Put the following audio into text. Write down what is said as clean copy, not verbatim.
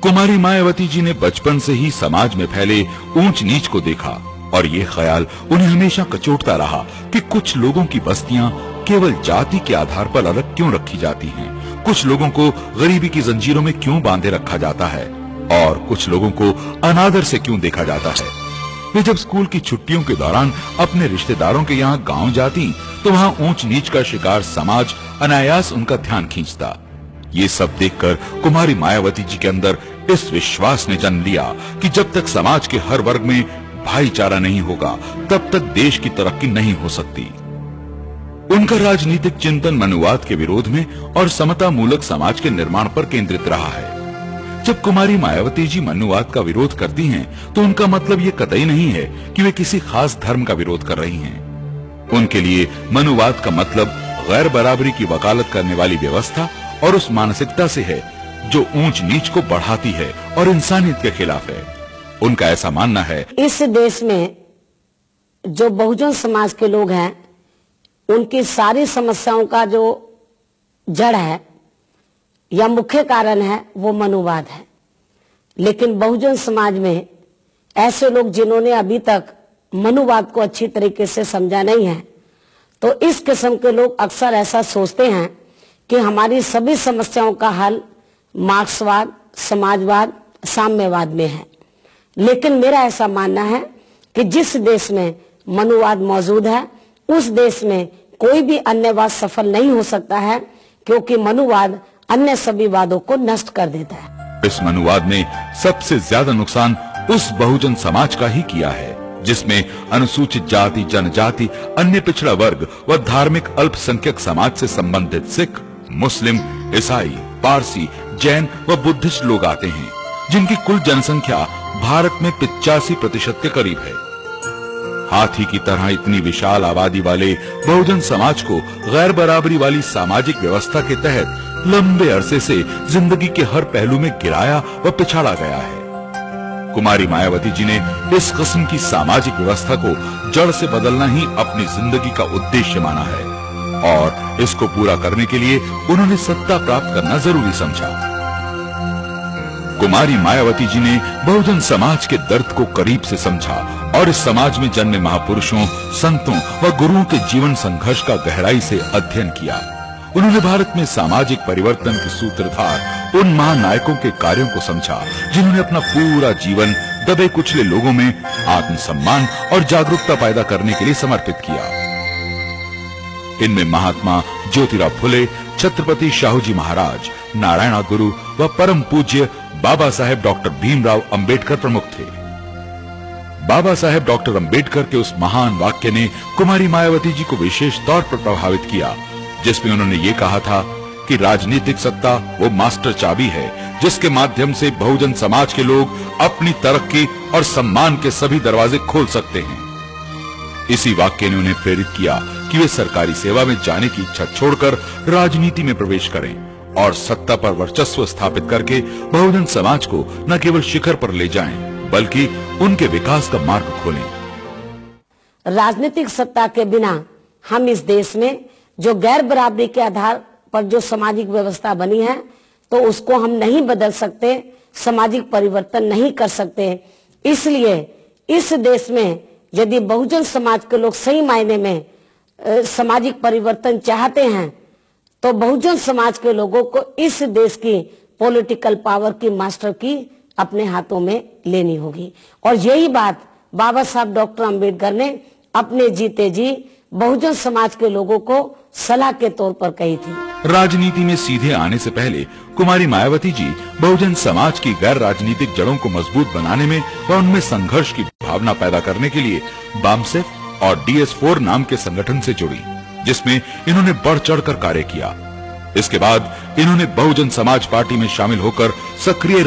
कुमारी मायावती जी ने बचपन से ही समाज में फैले ऊंच नीच को देखा और ये ख्याल उन्हें हमेशा कचोटता रहा कि कुछ लोगों की बस्तियां केवल जाति के आधार पर अलग क्यों रखी जाती हैं, कुछ लोगों को गरीबी की जंजीरों में क्यों बांधे रखा जाता है और कुछ लोगों को अनादर से क्यों देखा जाता है। वे जब स्कूल की छुट्टियों के दौरान अपने रिश्तेदारों के यहाँ गांव जाती तो वहाँ ऊंच नीच का शिकार समाज अनायास उनका ध्यान खींचता। ये सब देखकर कुमारी मायावती जी के अंदर इस विश्वास ने जन्म लिया कि जब तक समाज के हर वर्ग में भाईचारा नहीं होगा तब तक देश की तरक्की नहीं हो सकती। उनका राजनीतिक चिंतन मनुवाद के विरोध में और समता मूलक समाज के निर्माण पर केंद्रित रहा है। जब कुमारी मायावती जी मनुवाद का विरोध करती हैं, तो उनका मतलब ये कतई नहीं है कि वे किसी खास धर्म का विरोध कर रही हैं। उनके लिए मनुवाद का मतलब गैर बराबरी की वकालत करने वाली व्यवस्था और उस मानसिकता से है जो ऊंच नीच को बढ़ाती है और इंसानियत के खिलाफ है। उनका ऐसा मानना है, इस देश में जो बहुजन समाज के लोग हैं उनकी सारी समस्याओं का जो जड़ है या मुख्य कारण है वो मनुवाद है। लेकिन बहुजन समाज में ऐसे लोग जिन्होंने अभी तक मनुवाद को अच्छी तरीके से समझा नहीं है, तो इस किस्म के लोग अक्सर ऐसा सोचते हैं कि हमारी सभी समस्याओं का हल मार्क्सवाद, समाजवाद, साम्यवाद में है। लेकिन मेरा ऐसा मानना है कि जिस देश में मनुवाद मौजूद है उस देश में कोई भी अन्यवाद सफल नहीं हो सकता है, क्योंकि मनुवाद अन्य सभी वादों को नष्ट कर देता है। इस मनुवाद ने सबसे ज्यादा नुकसान उस बहुजन समाज का ही किया है जिसमें अनुसूचित जाति, जनजाति, अन्य पिछड़ा वर्ग व धार्मिक अल्पसंख्यक समाज से संबंधित सिख, मुस्लिम, ईसाई, पारसी, जैन व बुद्धिस्ट लोग आते हैं, जिनकी कुल जनसंख्या भारत में 85% के करीब है। हाथी की तरह इतनी विशाल आबादी वाले बहुजन समाज को गैर बराबरी वाली सामाजिक व्यवस्था के तहत लंबे अरसे से जिंदगी के हर पहलू में गिराया व पिछाड़ा गया है। कुमारी मायावती जी ने इस किस्म की सामाजिक व्यवस्था को जड़ से बदलना ही अपनी जिंदगी का उद्देश्य माना है और इसको पूरा करने के लिए उन्होंने सत्ता प्राप्त करना जरूरी समझा। कुमारी मायावती जी ने बहुजन समाज के दर्द को करीब से समझा और इस समाज में जन्मे महापुरुषों, संतों व गुरुओं के जीवन संघर्ष का गहराई से अध्ययन किया। उन्होंने भारत में सामाजिक परिवर्तन के सूत्रधार उन महानायकों के कार्यों को समझा जिन्होंने अपना पूरा जीवन दबे कुचले लोगों में आत्मसम्मान और जागरूकता पैदा करने के लिए समर्पित किया। इनमें महात्मा ज्योतिराव फुले, छत्रपति शाहूजी महाराज, नारायण गुरु व परम पूज्य बाबा साहेब डॉक्टर भीमराव अंबेडकर प्रमुख थे। बाबा साहेब डॉक्टर अंबेडकर के उस महान वाक्य ने कुमारी मायावती जी को विशेष तौर पर प्रभावित किया, जिसमें उन्होंने ये कहा था कि राजनीतिक सत्ता वो मास्टर चाबी है जिसके माध्यम से बहुजन समाज के लोग अपनी तरक्की और सम्मान के सभी दरवाजे खोल सकते हैं। इसी वाक्य ने उन्हें प्रेरित किया कि वे सरकारी सेवा में जाने की इच्छा छोड़कर राजनीति में प्रवेश करें और सत्ता पर वर्चस्व स्थापित करके बहुजन समाज को न केवल शिखर पर ले जाएं, बल्कि उनके विकास का मार्ग खोलें। राजनीतिक सत्ता के बिना हम इस देश में जो गैर बराबरी के आधार पर जो सामाजिक व्यवस्था बनी है तो उसको हम नहीं बदल सकते, सामाजिक परिवर्तन नहीं कर सकते। इसलिए इस देश में यदि बहुजन समाज के लोग सही मायने में सामाजिक परिवर्तन चाहते हैं तो बहुजन समाज के लोगों को इस देश की पॉलिटिकल पावर की मास्टर की अपने हाथों में लेनी होगी। और यही बात बाबा साहब डॉक्टर अंबेडकर ने अपने जीते जी बहुजन समाज के लोगों को सलाह के तौर पर कही थी। राजनीति में सीधे आने से पहले कुमारी मायावती जी बहुजन समाज की गैर राजनीतिक जड़ों को मजबूत बनाने में व उनमें संघर्ष की भावना पैदा करने के लिए बामसेफ और DS4 नाम के संगठन से जुड़ी, जिसमें इन्होंने बढ़ चढ़कर कार्य किया। इसके बाद इन्होंने बहुजन समाज पार्टी में शामिल होकर सक्रिय